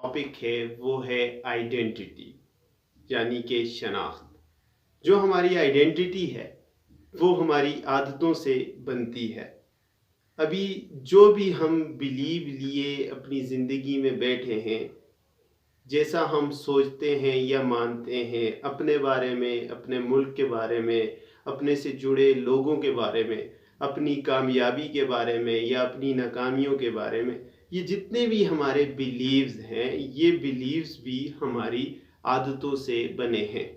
Topic ہے وہ ہے آئیڈینٹی، یعنی کہ شناخت۔ جو ہماری آئیڈینٹی ہے وہ ہماری عادتوں سے بنتی ہے۔ ابھی جو بھی ہم بلیو لیے اپنی زندگی میں بیٹھے ہیں، جیسا ہم سوچتے ہیں یا مانتے ہیں اپنے بارے میں، اپنے ملک کے بارے میں، اپنے سے جڑے لوگوں کے بارے میں، اپنی کامیابی کے بارے میں یا اپنی ناکامیوں کے بارے میں، یہ جتنے بھی ہمارے بلیوز ہیں، یہ بلیوز بھی ہماری عادتوں سے بنے ہیں۔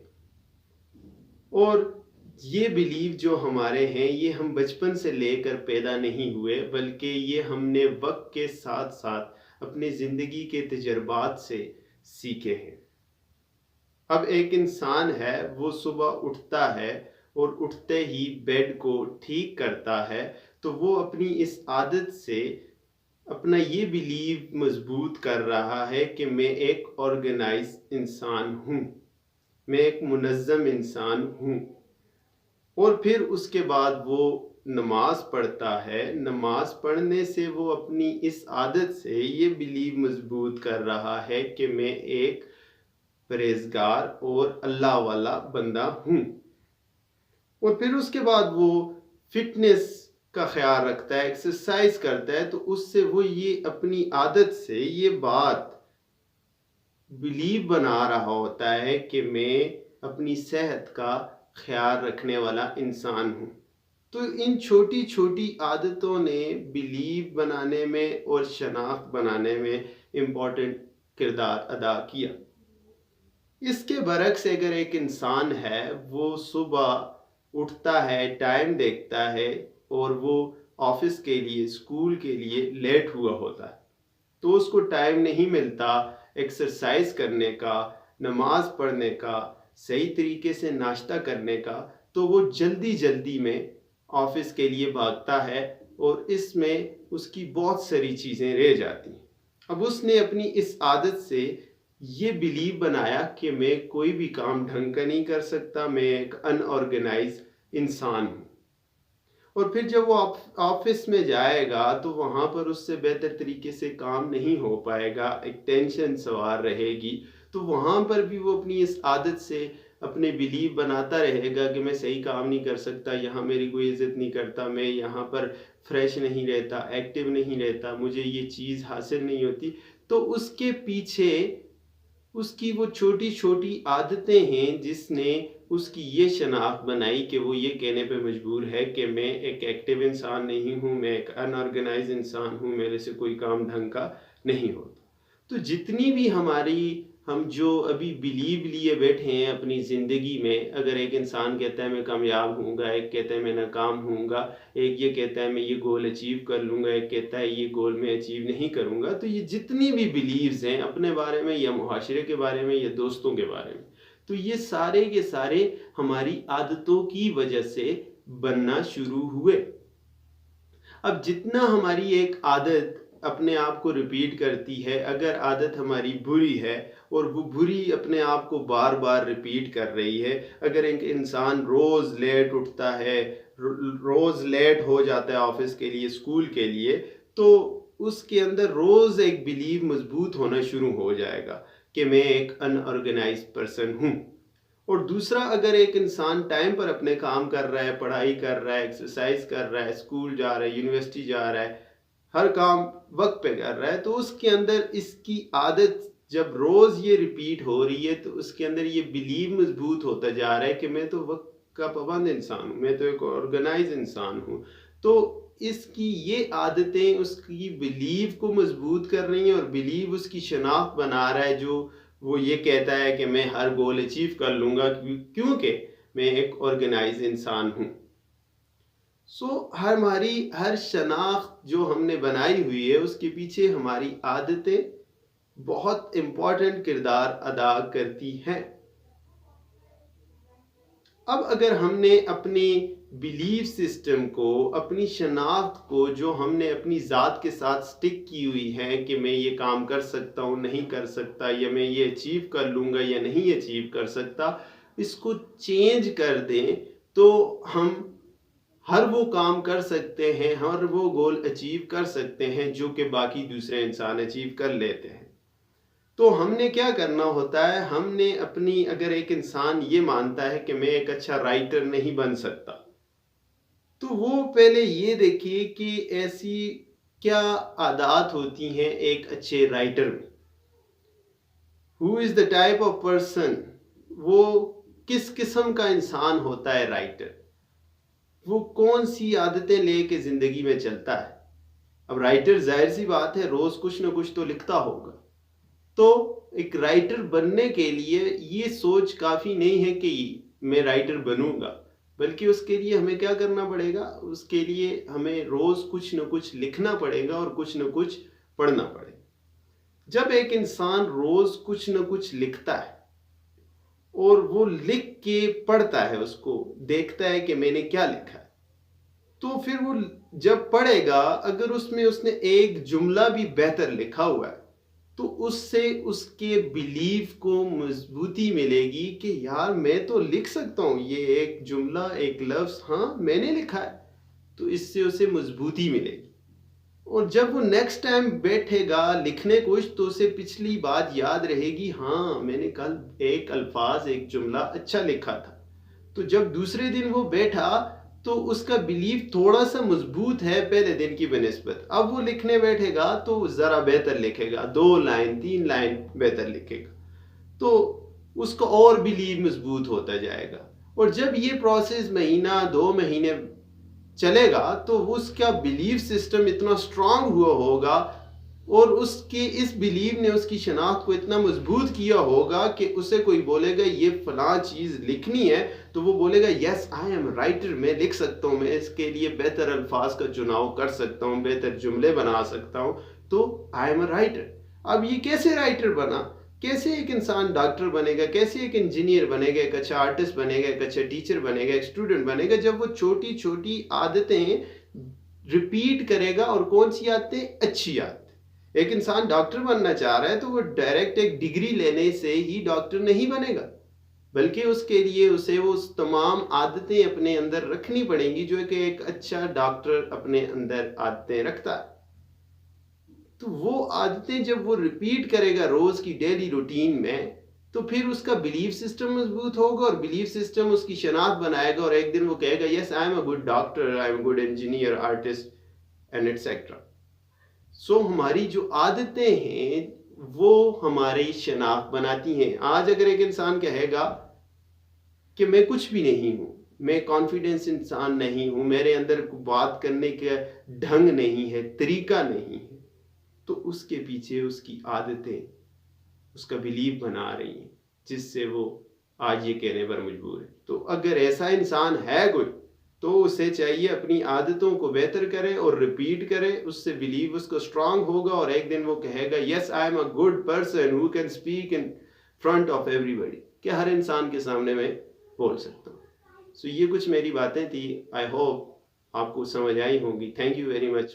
اور یہ بلیو جو ہمارے ہیں یہ ہم بچپن سے لے کر پیدا نہیں ہوئے، بلکہ یہ ہم نے وقت کے ساتھ ساتھ اپنے زندگی کے تجربات سے سیکھے ہیں۔ اب ایک انسان ہے، وہ صبح اٹھتا ہے اور اٹھتے ہی بیڈ کو ٹھیک کرتا ہے، تو وہ اپنی اس عادت سے اپنا یہ بلیو مضبوط کر رہا ہے کہ میں ایک آرگنائز انسان ہوں، میں ایک منظم انسان ہوں۔ اور پھر اس کے بعد وہ نماز پڑھتا ہے، نماز پڑھنے سے وہ اپنی اس عادت سے یہ بلیو مضبوط کر رہا ہے کہ میں ایک پرہیزگار اور اللہ والا بندہ ہوں۔ اور پھر اس کے بعد وہ فٹنس کا خیال رکھتا ہے، ایکسرسائز کرتا ہے، تو اس سے وہ یہ اپنی عادت سے یہ بات بلیو بنا رہا ہوتا ہے کہ میں اپنی صحت کا خیال رکھنے والا انسان ہوں۔ تو ان چھوٹی چھوٹی عادتوں نے بلیو بنانے میں اور شناخت بنانے میں امپورٹنٹ کردار ادا کیا۔ اس کے برعکس اگر ایک انسان ہے، وہ صبح اٹھتا ہے، ٹائم دیکھتا ہے اور وہ آفس کے لیے، اسکول کے لیے لیٹ ہوا ہوتا ہے، تو اس کو ٹائم نہیں ملتا ایکسرسائز کرنے کا، نماز پڑھنے کا، صحیح طریقے سے ناشتہ کرنے کا، تو وہ جلدی جلدی میں آفس کے لیے بھاگتا ہے اور اس میں اس کی بہت ساری چیزیں رہ جاتی ہیں۔ اب اس نے اپنی اس عادت سے یہ بلیو بنایا کہ میں کوئی بھی کام ڈھنگ کا نہیں کر سکتا، میں ایک ان آرگنائز انسان ہوں۔ اور پھر جب وہ آفس میں جائے گا تو وہاں پر اس سے بہتر طریقے سے کام نہیں ہو پائے گا، ایک ٹینشن سوار رہے گی، تو وہاں پر بھی وہ اپنی اس عادت سے اپنے بلیو بناتا رہے گا کہ میں صحیح کام نہیں کر سکتا، یہاں میری کوئی عزت نہیں کرتا، میں یہاں پر فریش نہیں رہتا، ایکٹیو نہیں رہتا، مجھے یہ چیز حاصل نہیں ہوتی۔ تو اس کے پیچھے اس کی وہ چھوٹی چھوٹی عادتیں ہیں جس نے اس کی یہ شناخت بنائی کہ وہ یہ کہنے پہ مجبور ہے کہ میں ایک ایکٹیو انسان نہیں ہوں، میں ایک ان آرگنائز انسان ہوں، میرے سے کوئی کام ڈھنگ کا نہیں ہوتا۔ تو جتنی بھی ہم جو ابھی بلیو لیے بیٹھے ہیں اپنی زندگی میں، اگر ایک انسان کہتا ہے میں کامیاب ہوں گا، ایک کہتا ہے میں ناکام ہوں گا، ایک یہ کہتا ہے میں یہ گول اچیو کر لوں گا، ایک کہتا ہے یہ گول میں اچیو نہیں کروں گا، تو یہ جتنی بھی بلیوز ہیں اپنے بارے میں یا معاشرے کے بارے میں یا دوستوں کے بارے میں، تو یہ سارے کے سارے ہماری عادتوں کی وجہ سے بننا شروع ہوئے۔ اب جتنا ہماری ایک عادت اپنے آپ کو ریپیٹ کرتی ہے، اگر عادت ہماری بری ہے اور وہ بری اپنے آپ کو بار بار ریپیٹ کر رہی ہے، اگر ایک انسان روز لیٹ اٹھتا ہے، روز لیٹ ہو جاتا ہے آفس کے لیے، اسکول کے لیے، تو اس کے اندر روز ایک بلیو مضبوط ہونا شروع ہو جائے گا کہ میں ایک ان آرگنائز پرسن ہوں۔ اور دوسرا، اگر ایک انسان ٹائم پر اپنے کام کر رہا ہے، پڑھائی کر رہا ہے، ایکسرسائز کر رہا ہے، اسکول جا رہا ہے، یونیورسٹی جا رہا ہے، ہر کام وقت پہ کر رہا ہے، تو اس کے اندر اس کی عادت جب روز یہ ریپیٹ ہو رہی ہے تو اس کے اندر یہ بلیو مضبوط ہوتا جا رہا ہے کہ میں تو وقت کا پابند انسان ہوں، میں تو ایک آرگنائز انسان ہوں۔ تو اس کی یہ عادتیں اس کی بلیو کو مضبوط کر رہی ہیں اور بلیو اس کی شناخت بنا رہا ہے، جو وہ یہ کہتا ہے کہ میں ہر گول اچیو کر لوں گا کیونکہ میں ایک آرگنائز انسان ہوں۔ ہماری ہر شناخت جو ہم نے بنائی ہوئی ہے اس کے پیچھے ہماری عادتیں بہت امپورٹنٹ کردار ادا کرتی ہیں۔ اب اگر ہم نے اپنی بلیف سسٹم کو، اپنی شناخت کو جو ہم نے اپنی ذات کے ساتھ سٹک کی ہوئی ہے کہ میں یہ کام کر سکتا ہوں، نہیں کر سکتا، یا میں یہ اچیو کر لوں گا یا نہیں اچیو کر سکتا، اس کو چینج کر دیں تو ہم ہر وہ کام کر سکتے ہیں، ہر وہ گول اچیو کر سکتے ہیں جو کہ باقی دوسرے انسان اچیو کر لیتے ہیں۔ تو ہم نے کیا کرنا ہوتا ہے، ہم نے اپنی، اگر ایک انسان یہ مانتا ہے کہ میں ایک اچھا رائٹر نہیں بن سکتا، تو وہ پہلے یہ دیکھیے کہ ایسی کیا عادات ہوتی ہیں ایک اچھے رائٹر میں. ہو از دا ٹائپ آف پرسن، وہ کس قسم کا انسان ہوتا ہے رائٹر، وہ کون سی عادتیں لے کے زندگی میں چلتا ہے. اب رائٹر ظاہر سی بات ہے روز کچھ نہ کچھ تو لکھتا ہوگا. تو ایک رائٹر بننے کے لیے یہ سوچ کافی نہیں ہے کہ میں رائٹر بنوں گا، بلکہ اس کے لیے ہمیں کیا کرنا پڑے گا، اس کے لیے ہمیں روز کچھ نہ کچھ لکھنا پڑے گا اور کچھ نہ کچھ پڑھنا پڑے گا. جب ایک انسان روز کچھ نہ کچھ لکھتا ہے اور وہ لکھ کے پڑھتا ہے، اس کو دیکھتا ہے کہ میں نے کیا لکھا ہے، تو پھر وہ جب پڑھے گا، اگر اس نے ایک جملہ بھی بہتر لکھا ہوا ہے تو اس سے اس کے بیلیف کو مضبوطی ملے گی کہ یار میں تو لکھ سکتا ہوں، یہ ایک جملہ، ایک لفظ، ہاں میں نے لکھا ہے. تو اس سے اسے مضبوطی ملے گی. اور جب وہ نیکسٹ ٹائم بیٹھے گا لکھنے کچھ، تو اسے پچھلی بات یاد رہے گی، ہاں میں نے کل ایک الفاظ، ایک جملہ اچھا لکھا تھا. تو جب دوسرے دن وہ بیٹھا تو اس کا بیلیف تھوڑا سا مضبوط ہے پہلے دن کی بنسبت. اب وہ لکھنے بیٹھے گا تو ذرا بہتر لکھے گا، 2 لائن 3 لائن بہتر لکھے گا، تو اس کا اور بیلیف مضبوط ہوتا جائے گا. اور جب یہ پروسیس مہینہ 2 مہینے چلے گا تو اس کا بیلیف سسٹم اتنا سٹرانگ ہوا ہوگا اور اس بیلیف نے اس کی شناخت کو اتنا مضبوط کیا ہوگا کہ اسے کوئی بولے گا یہ فلاں چیز لکھنی ہے تو وہ بولے گا یس آئی ایم رائٹر، میں لکھ سکتا ہوں، میں اس کے لیے بہتر الفاظ کا چناؤ کر سکتا ہوں، بہتر جملے بنا سکتا ہوں، تو آئی ایم رائٹر. اب یہ کیسے رائٹر بنا، کیسے ایک انسان ڈاکٹر بنے گا، کیسے ایک انجینئر بنے گا، ایک اچھا آرٹسٹ بنے گا، ایک اچھا ٹیچر بنے گا، ایک اسٹوڈنٹ بنے گا، جب وہ چھوٹی چھوٹی عادتیں ریپیٹ کرے گا. اور کون سی عادتیں؟ اچھی عادتیں. ایک انسان ڈاکٹر بننا چاہ رہا ہے تو وہ ڈائریکٹ ایک ڈگری لینے سے ہی ڈاکٹر نہیں بنے گا، بلکہ اس کے لیے اسے وہ تمام عادتیں اپنے اندر رکھنی پڑیں گی جو کہ ایک اچھا ڈاکٹر اپنے اندر عادتیں رکھتا ہے. تو وہ عادتیں جب وہ ریپیٹ کرے گا روز کی ڈیلی روٹین میں، تو پھر اس کا بیلیف سسٹم مضبوط ہوگا اور بیلیف سسٹم اس کی شناخت بنائے گا، اور ایک دن وہ کہے گا yes I am a good doctor, I am a good engineer, artist and etcetera. So ہماری جو عادتیں ہیں وہ ہماری شناخت بناتی ہیں. آج اگر ایک انسان کہے گا کہ میں کچھ بھی نہیں ہوں، میں کانفیڈنس انسان نہیں ہوں، میرے اندر بات کرنے کا ڈھنگ نہیں ہے، طریقہ نہیں ہے، تو اس کے پیچھے اس کی عادتیں اس کا بیلیف بنا رہی ہیں جس سے وہ آج یہ کہنے پر مجبور ہے. تو اگر ایسا انسان ہے کوئی تو اسے چاہیے اپنی عادتوں کو بہتر کرے اور ریپیٹ کرے، اس سے بیلیف اس کو اسٹرانگ ہوگا اور ایک دن وہ کہے گا yes I am a good person who can speak in front of everybody, کہ ہر انسان کے سامنے میں بول سکتا ہوں. سو یہ کچھ میری باتیں تھی، آئی ہوپ آپ کو سمجھ آئی ہوں گی. Thank you very much.